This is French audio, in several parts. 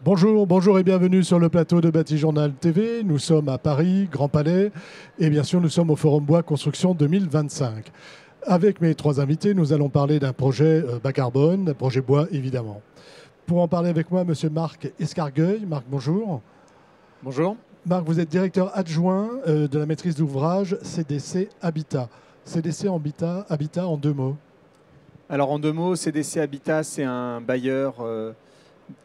Bonjour, bonjour et bienvenue sur le plateau de Bâti-Journal TV. Nous sommes à Paris, Grand Palais, et bien sûr nous sommes au Forum Bois Construction 2025. Avec mes trois invités, nous allons parler d'un projet bas carbone, d'un projet bois évidemment. Pour en parler avec moi, monsieur Marc Escargueil. Marc, bonjour. Bonjour. Marc, vous êtes directeur adjoint de la maîtrise d'ouvrage CDC Habitat. CDC Habitat en deux mots. Alors en deux mots, CDC Habitat, c'est un bailleur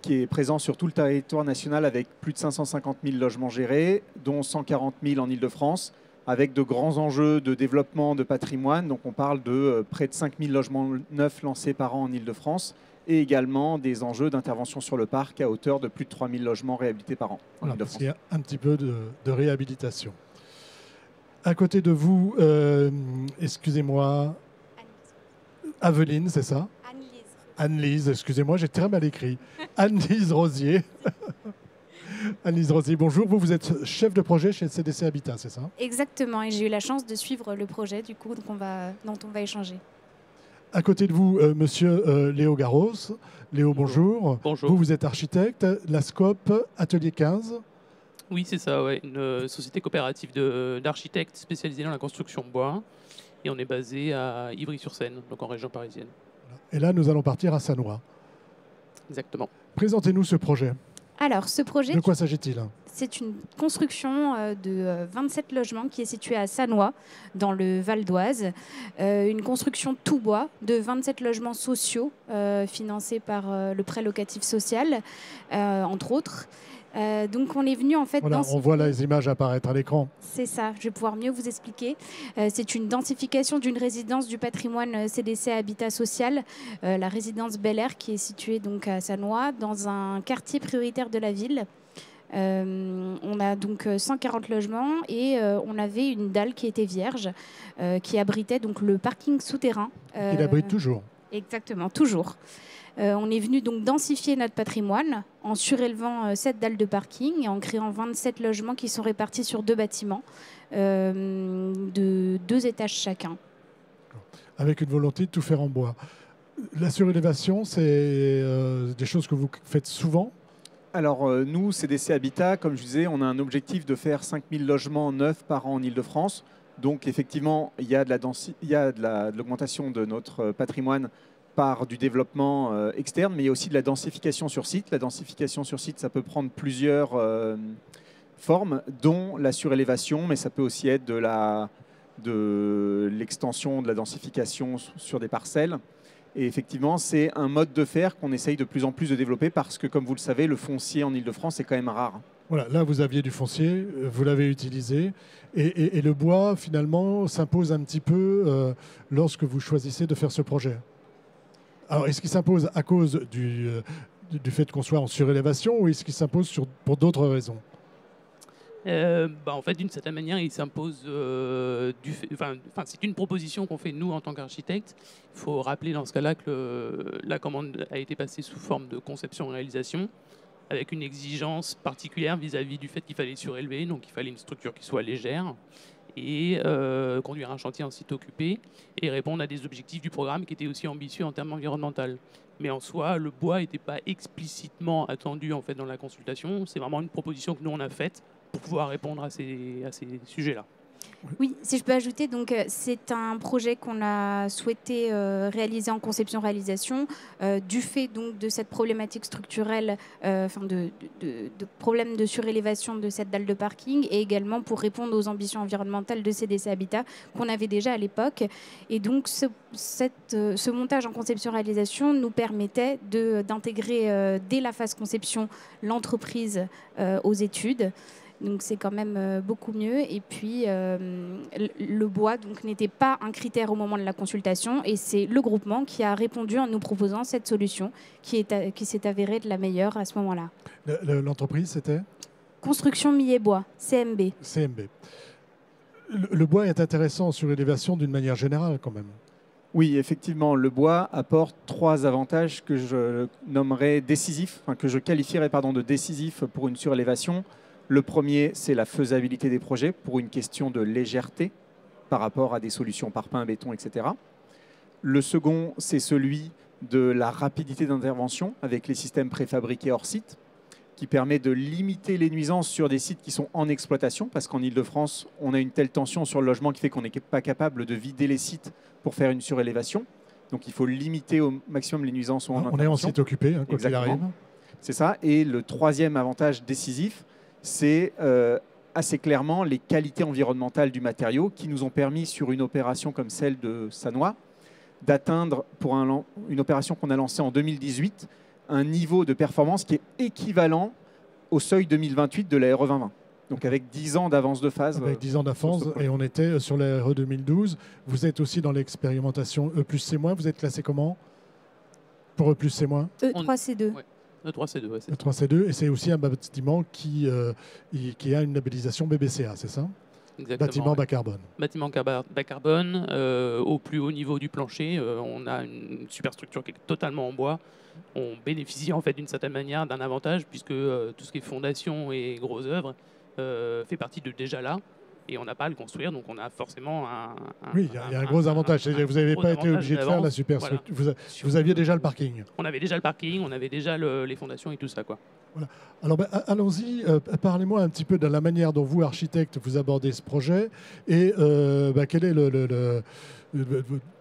qui est présent sur tout le territoire national avec plus de 550 000 logements gérés, dont 140 000 en Île-de-France, avec de grands enjeux de développement de patrimoine. Donc on parle de près de 5 000 logements neufs lancés par an en Île-de-France et également des enjeux d'intervention sur le parc à hauteur de plus de 3 000 logements réhabilités par an en Voilà, Île-de-France. parce qu'il y a un petit peu de réhabilitation. À côté de vous, excusez-moi, Aveline, c'est ça? Anne-Lise, excusez-moi, j'ai très mal écrit. Anne-Lise Rosier. Anne-Lise Rosier, bonjour. Vous êtes chef de projet chez CDC Habitat, c'est ça? Exactement, et j'ai eu la chance de suivre le projet du coup dont on va échanger. À côté de vous, monsieur Léo Garros. Léo, bonjour. Bonjour. Vous êtes architecte, la SCOP Atelier 15. Oui, c'est ça, ouais. Une société coopérative d'architectes spécialisée dans la construction bois. Et on est basé à Ivry-sur-Seine, donc en région parisienne. Et là, nous allons partir à Sannois. Exactement. Présentez-nous ce projet. Alors, ce projet, de quoi s'agit-il? C'est une construction de 27 logements qui est située à Sannois, dans le Val d'Oise. Une construction tout bois de 27 logements sociaux financés par le prêt locatif social, entre autres. Donc on est venu en fait... Voilà, on voit les images apparaître à l'écran. C'est ça, je vais pouvoir mieux vous expliquer. C'est une densification d'une résidence du patrimoine CDC Habitat Social, la résidence Bel Air qui est située donc à Sannois, dans un quartier prioritaire de la ville. On a donc 140 logements et on avait une dalle qui était vierge, qui abritait donc le parking souterrain. Il abrite toujours. Exactement, toujours. On est venu donc densifier notre patrimoine en surélevant 7 dalles de parking et en créant 27 logements qui sont répartis sur 2 bâtiments de 2 étages chacun. Avec une volonté de tout faire en bois. La surélévation, c'est des choses que vous faites souvent? Alors nous, CDC Habitat, comme je disais, on a un objectif de faire 5 000 logements neufs par an en Île-de-France. Donc effectivement, il y a de l'augmentation de notre patrimoine par du développement externe, mais il y a aussi de la densification sur site. La densification sur site, ça peut prendre plusieurs formes, dont la surélévation, mais ça peut aussi être de l'extension de la densification sur des parcelles. Et effectivement, c'est un mode de faire qu'on essaye de plus en plus de développer parce que, comme vous le savez, le foncier en Île-de-France est quand même rare. Voilà, là, vous aviez du foncier, vous l'avez utilisé. Et le bois, finalement, s'impose un petit peu lorsque vous choisissez de faire ce projet. Alors, est-ce qu'il s'impose à cause du fait qu'on soit en surélévation ou est-ce qu'il s'impose pour d'autres raisons? En fait, d'une certaine manière, il s'impose. C'est une proposition qu'on fait nous en tant qu'architectes. Il faut rappeler dans ce cas-là que la commande a été passée sous forme de conception-réalisation, avec une exigence particulière vis-à-vis du fait qu'il fallait surélever, donc il fallait une structure qui soit légère et conduire un chantier en site occupé et répondre à des objectifs du programme qui étaient aussi ambitieux en termes environnementaux. Mais en soi, le bois n'était pas explicitement attendu en fait dans la consultation. C'est vraiment une proposition que nous on a faite pour pouvoir répondre à ces sujets-là. Oui, si je peux ajouter, donc c'est un projet qu'on a souhaité réaliser en conception-réalisation du fait donc de cette problématique structurelle, de problème de surélévation de cette dalle de parking et également pour répondre aux ambitions environnementales de CDC Habitat qu'on avait déjà à l'époque. Et donc ce montage en conception-réalisation nous permettait d'intégrer dès la phase conception l'entreprise aux études. Donc c'est quand même beaucoup mieux. Et puis le bois n'était pas un critère au moment de la consultation. Et c'est le groupement qui a répondu en nous proposant cette solution qui s'est avérée de la meilleure à ce moment-là. L'entreprise, c'était Construction Millet Bois, CMB. CMB. Le bois est intéressant sur l'élévation d'une manière générale quand même. Oui, effectivement, le bois apporte 3 avantages que je nommerais décisifs, que je qualifierais de décisifs pour une surélévation. Le premier, c'est la faisabilité des projets pour une question de légèreté par rapport à des solutions par pain, béton, etc. Le second, c'est celui de la rapidité d'intervention avec les systèmes préfabriqués hors site. qui permet de limiter les nuisances sur des sites qui sont en exploitation, parce qu'en Île-de-France, on a une telle tension sur le logement qui fait qu'on n'est pas capable de vider les sites pour faire une surélévation. Donc il faut limiter au maximum les nuisances. On est en site occupé, hein, quoi qu'il arrive. C'est ça. Et le troisième avantage décisif, c'est assez clairement les qualités environnementales du matériau qui nous ont permis, sur une opération comme celle de Sannois, d'atteindre, pour une opération qu'on a lancée en 2018, un niveau de performance qui est équivalent au seuil 2028 de la RE 2020. Donc avec 10 ans d'avance de phase. Avec 10 ans d'avance, et on était sur la RE 2012. Vous êtes aussi dans l'expérimentation E+C-. Vous êtes classé comment pour E+C-? E3C2. Ouais. E3C2, ouais, E3C2, et c'est aussi un bâtiment qui a une labellisation BBCA, c'est ça? Exactement, bâtiment bas carbone. Bâtiment bas carbone, au plus haut niveau du plancher. On a une superstructure qui est totalement en bois. On bénéficie en fait d'une certaine manière d'un avantage puisque tout ce qui est fondation et gros œuvres fait partie de déjà là. Et on n'a pas à le construire, donc on a forcément oui, il y a un gros avantage. Vous n'avez pas été obligé de faire la superstructure. Voilà. Vous aviez déjà le parking. On avait déjà le parking, on avait déjà les fondations et tout ça, quoi. Voilà. Alors allons-y, parlez-moi un petit peu de la manière dont vous, architecte, vous abordez ce projet et quel est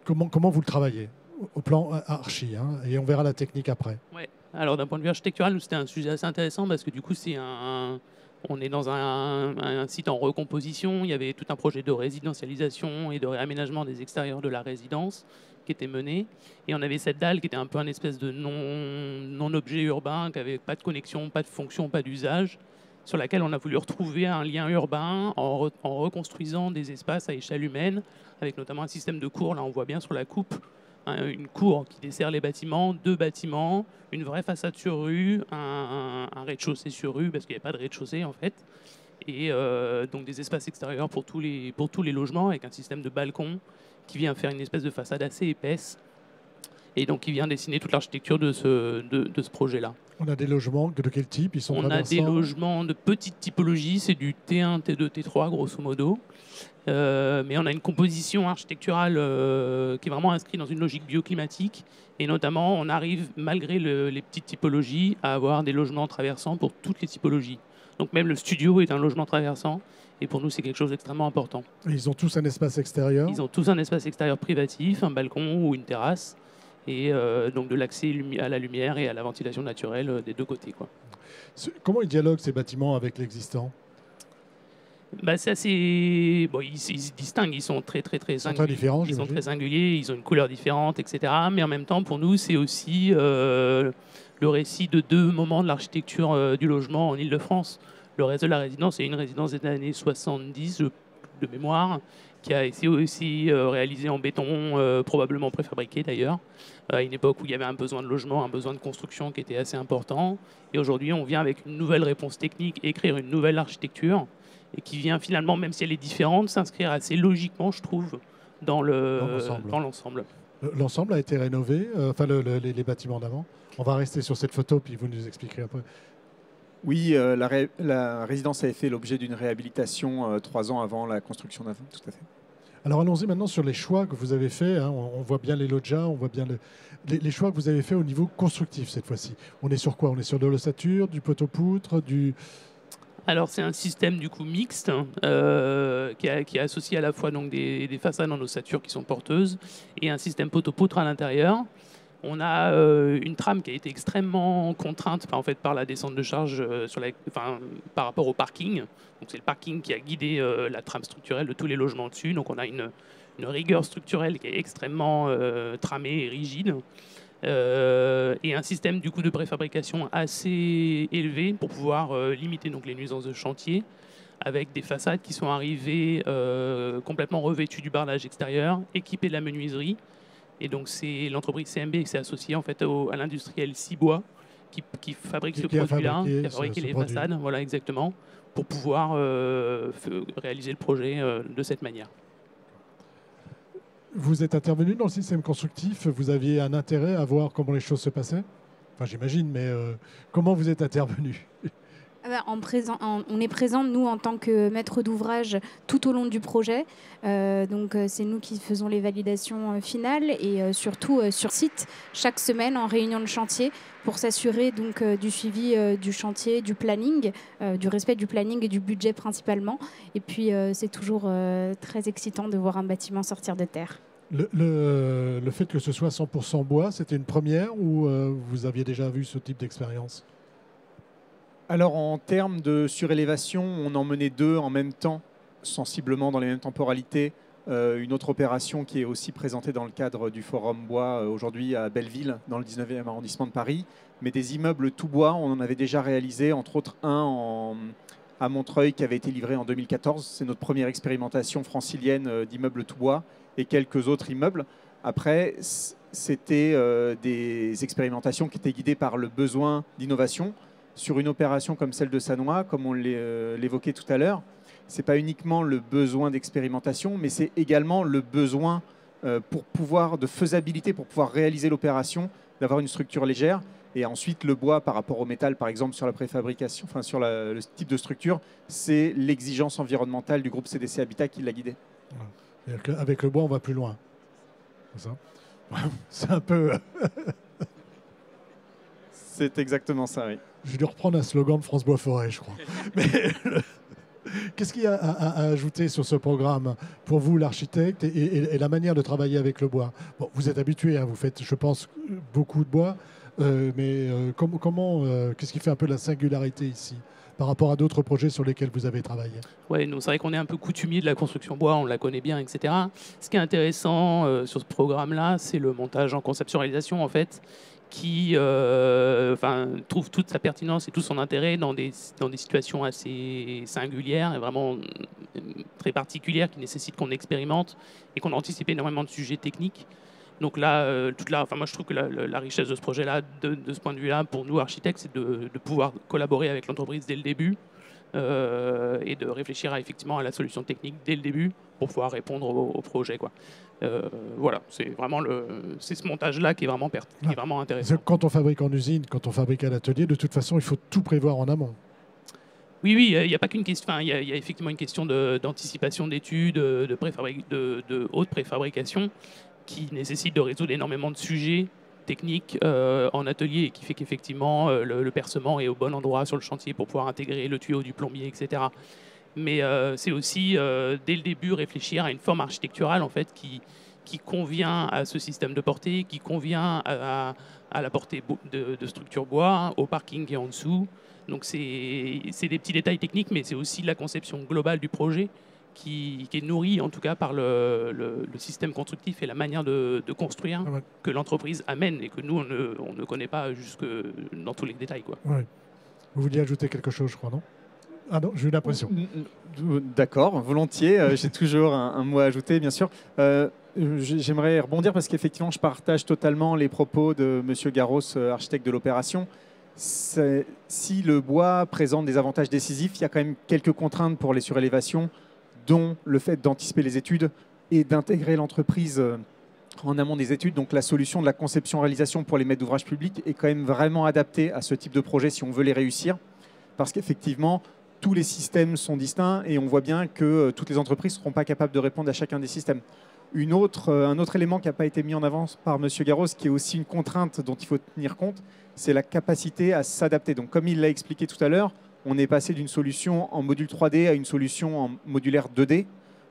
comment vous le travaillez au plan archi, hein, et on verra la technique après. Ouais. Alors d'un point de vue architectural, c'était un sujet assez intéressant parce que du coup on est dans un site en recomposition. Il y avait tout un projet de résidentialisation et de réaménagement des extérieurs de la résidence qui était mené. Et on avait cette dalle qui était un peu un espèce de non-objet urbain, qui n'avait pas de connexion, pas de fonction, pas d'usage, sur laquelle on a voulu retrouver un lien urbain en reconstruisant des espaces à échelle humaine, avec notamment un système de cours. Là, on voit bien sur la coupe, une cour qui dessert les bâtiments, 2 bâtiments, une vraie façade sur rue, un rez-de-chaussée sur rue, parce qu'il n'y avait pas de rez-de-chaussée en fait, et donc des espaces extérieurs pour tous les logements, avec un système de balcon qui vient faire une espèce de façade assez épaisse, et donc qui vient dessiner toute l'architecture de ce projet-là. On a des logements de quel type? On a des logements de petite typologie, c'est du T1, T2, T3 grosso modo. Mais on a une composition architecturale qui est vraiment inscrite dans une logique bioclimatique. Et notamment, on arrive, malgré les petites typologies, à avoir des logements traversants pour toutes les typologies. Donc même le studio est un logement traversant. Et pour nous, c'est quelque chose d'extrêmement important. Et ils ont tous un espace extérieur? Ils ont tous un espace extérieur privatif, un balcon ou une terrasse. Et donc de l'accès à la lumière et à la ventilation naturelle des 2 côtés, quoi. Comment ils dialoguent, ces bâtiments, avec l'existant? C'est assez... Bon, ils se distinguent, ils sont très différents. Ils sont très singuliers, ils ont une couleur différente, etc. Mais en même temps, pour nous, c'est aussi le récit de 2 moments de l'architecture du logement en Île-de-France. Le reste de la résidence est une résidence des années 70 de mémoire, qui a été aussi réalisée en béton, probablement préfabriqué d'ailleurs, à une époque où il y avait un besoin de logement, un besoin de construction qui était assez important. Et aujourd'hui, on vient avec une nouvelle réponse technique, écrire une nouvelle architecture, et qui vient finalement, même si elle est différente, s'inscrire assez logiquement, je trouve, dans l'ensemble. L'ensemble a été rénové, les bâtiments d'avant. On va rester sur cette photo, puis vous nous expliquerez après. Oui, la résidence avait fait l'objet d'une réhabilitation 3 ans avant la construction d'avant, tout à fait. Alors allons-y maintenant sur les choix que vous avez faits. Hein. On voit bien les loggias, on voit bien les choix que vous avez faits au niveau constructif cette fois-ci. On est sur quoi? On est sur de l'ossature, du poteau-poutre, du... Alors c'est un système du coup mixte qui est associé à la fois donc, des façades en ossature qui sont porteuses et un système poteau-poutre à l'intérieur. On a une trame qui a été extrêmement contrainte par la descente de charge par rapport au parking. Donc c'est le parking qui a guidé la trame structurelle de tous les logements dessus. Donc on a une rigueur structurelle qui est extrêmement tramée et rigide. Et un système du coup de préfabrication assez élevé pour pouvoir limiter donc, les nuisances de chantier, avec des façades qui sont arrivées complètement revêtues du barrelage extérieur, équipées de la menuiserie. Et donc c'est l'entreprise CMB qui s'est associée en fait à l'industriel Cibois qui fabrique ce produit-là, qui a fabriqué les façades, voilà exactement, pour pouvoir réaliser le projet de cette manière. Vous êtes intervenu dans le système constructif, vous aviez un intérêt à voir comment les choses se passaient? Enfin j'imagine, mais comment vous êtes intervenu? On est présent, nous, en tant que maître d'ouvrage, tout au long du projet. Donc, c'est nous qui faisons les validations finales et surtout sur site, chaque semaine, en réunion de chantier, pour s'assurer donc du suivi du chantier, du planning, du respect du planning et du budget principalement. Et puis, c'est toujours très excitant de voir un bâtiment sortir de terre. Le fait que ce soit 100% bois, c'était une première ou vous aviez déjà vu ce type d'expérience ? Alors en termes de surélévation, on en menait 2 en même temps, sensiblement dans les mêmes temporalités. Une autre opération qui est aussi présentée dans le cadre du Forum Bois aujourd'hui à Belleville, dans le 19e arrondissement de Paris. Mais des immeubles tout bois, on en avait déjà réalisé, entre autres un à Montreuil qui avait été livré en 2014. C'est notre première expérimentation francilienne d'immeubles tout bois et quelques autres immeubles. Après, c'était des expérimentations qui étaient guidées par le besoin d'innovation. Sur une opération comme celle de Sannois, comme on l'évoquait tout à l'heure, ce n'est pas uniquement le besoin d'expérimentation, mais c'est également le besoin de faisabilité pour pouvoir réaliser l'opération, d'avoir une structure légère. Et ensuite, le bois par rapport au métal, par exemple, sur la préfabrication, enfin sur le type de structure, c'est l'exigence environnementale du groupe CDC Habitat qui l'a guidé. Avec le bois, on va plus loin. C'est ça ? C'est un peu... C'est exactement ça, oui. Je vais dû reprendre un slogan de France Bois Forêt, je crois. Mais qu'est-ce qu'il y a à ajouter sur ce programme pour vous, l'architecte, et la manière de travailler avec le bois ? Bon, vous êtes habitué, hein, vous faites, je pense, beaucoup de bois, mais qu'est-ce qui fait un peu la singularité ici par rapport à d'autres projets sur lesquels vous avez travaillé ? Oui, c'est vrai qu'on est un peu coutumier de la construction bois, on la connaît bien, etc. Ce qui est intéressant sur ce programme-là, c'est le montage en conceptualisation, en fait, qui trouve toute sa pertinence et tout son intérêt dans des situations assez singulières et vraiment très particulières qui nécessitent qu'on expérimente et qu'on anticipe énormément de sujets techniques. Donc là, moi je trouve que la richesse de ce projet-là, de ce point de vue-là, pour nous architectes, c'est de pouvoir collaborer avec l'entreprise dès le début et de réfléchir effectivement à la solution technique dès le début pour pouvoir répondre au projet, quoi. Voilà, c'est vraiment ce montage-là qui est vraiment intéressant. Quand on fabrique en usine, quand on fabrique à l'atelier, de toute façon, il faut tout prévoir en amont. Oui, il n'y a pas qu'une question. Il y a effectivement une question d'anticipation d'études, de haute préfabrication, qui nécessite de résoudre énormément de sujets techniques en atelier et qui fait qu'effectivement le percement est au bon endroit sur le chantier pour pouvoir intégrer le tuyau du plombier, etc. Mais c'est aussi dès le début réfléchir à une forme architecturale en fait qui convient à ce système de portée, qui convient à la portée de structure bois, au parking qui est en dessous. Donc c'est des petits détails techniques, mais c'est aussi la conception globale du projet qui est nourrie en tout cas par le système constructif et la manière de construire que l'entreprise amène et que nous on ne connaît pas jusque dans tous les détails, quoi. Ouais. Vous vouliez ajouter quelque chose, je crois, non ? Ah non, j'ai eu l'impression. D'accord, volontiers. J'ai toujours un mot à ajouter, bien sûr. J'aimerais rebondir parce qu'effectivement, je partage totalement les propos de M. Garros, architecte de l'opération. Si le bois présente des avantages décisifs, il y a quand même quelques contraintes pour les surélévations, dont le fait d'anticiper les études et d'intégrer l'entreprise en amont des études. Donc la solution de la conception-réalisation pour les maîtres d'ouvrage publics est quand même vraiment adaptée à ce type de projet si on veut les réussir. Parce qu'effectivement, tous les systèmes sont distincts et on voit bien que toutes les entreprises ne seront pas capables de répondre à chacun des systèmes. Un autre élément qui n'a pas été mis en avant par M. Garros, qui est aussi une contrainte dont il faut tenir compte, c'est la capacité à s'adapter. Donc, comme il l'a expliqué tout à l'heure, on est passé d'une solution en module 3D à une solution en modulaire 2D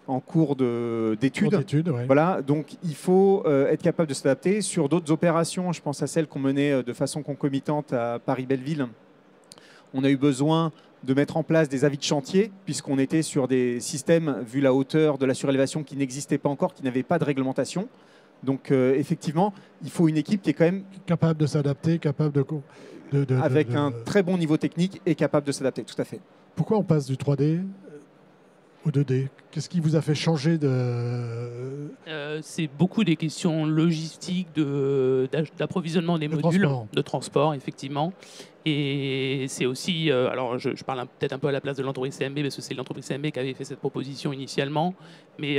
en cours d'études. Ouais. Voilà, donc il faut être capable de s'adapter. Sur d'autres opérations, je pense à celles qu'on menait de façon concomitante à Paris-Belleville, on a eu besoin de mettre en place des avis de chantier, puisqu'on était sur des systèmes, vu la hauteur de la surélévation, qui n'existaient pas encore, qui n'avaient pas de réglementation. Donc effectivement, il faut une équipe qui est quand même capable de s'adapter, capable avec un très bon niveau technique et capable de s'adapter, tout à fait. Pourquoi on passe du 3D au 2D ? Qu'est-ce qui vous a fait changer c'est beaucoup des questions logistiques, d'approvisionnement des modules, de transport, effectivement. Et c'est aussi, alors je parle peut-être un peu à la place de l'entreprise CMB, parce que c'est l'entreprise CMB qui avait fait cette proposition initialement, mais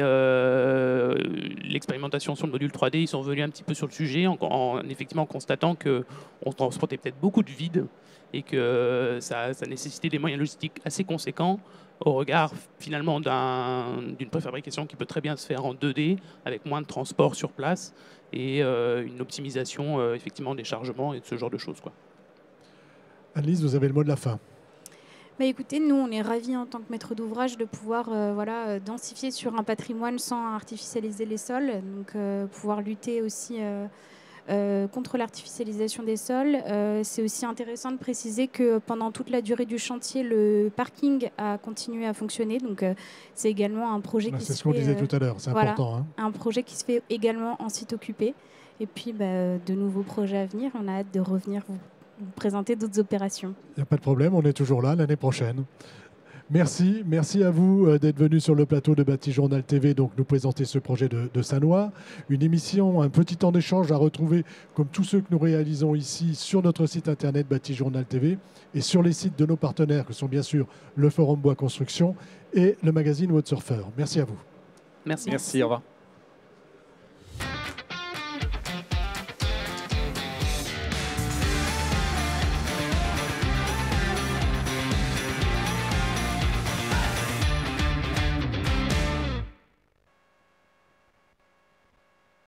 l'expérimentation sur le module 3D, ils sont venus un petit peu sur le sujet, en effectivement constatant qu'on transportait peut-être beaucoup de vide, et que ça nécessitait des moyens logistiques assez conséquents au regard finalement d'une préfabrication qui peut très bien se faire en 2D avec moins de transport sur place et une optimisation effectivement des chargements et de ce genre de choses, quoi. Anne-Lise, vous avez le mot de la fin. Bah écoutez, nous, on est ravis en tant que maître d'ouvrage de pouvoir densifier sur un patrimoine sans artificialiser les sols, donc pouvoir lutter aussi contre l'artificialisation des sols. C'est aussi intéressant de préciser que pendant toute la durée du chantier, le parking a continué à fonctionner, donc c'est également un projet qui se fait... C'est ce qu'on disait tout à l'heure, c'est important. Hein. Un projet qui se fait également en site occupé. Et puis, de nouveaux projets à venir, on a hâte de revenir vous présenter d'autres opérations. Il n'y a pas de problème, on est toujours là l'année prochaine. Merci à vous d'être venus sur le plateau de Bâti Journal TV, donc nous présenter ce projet de Sannois. Une émission, un petit temps d'échange à retrouver, comme tous ceux que nous réalisons ici, sur notre site internet Bâti Journal TV et sur les sites de nos partenaires, que sont bien sûr le Forum Bois Construction et le magazine Windsurfer. Merci à vous. Merci. Merci, au revoir.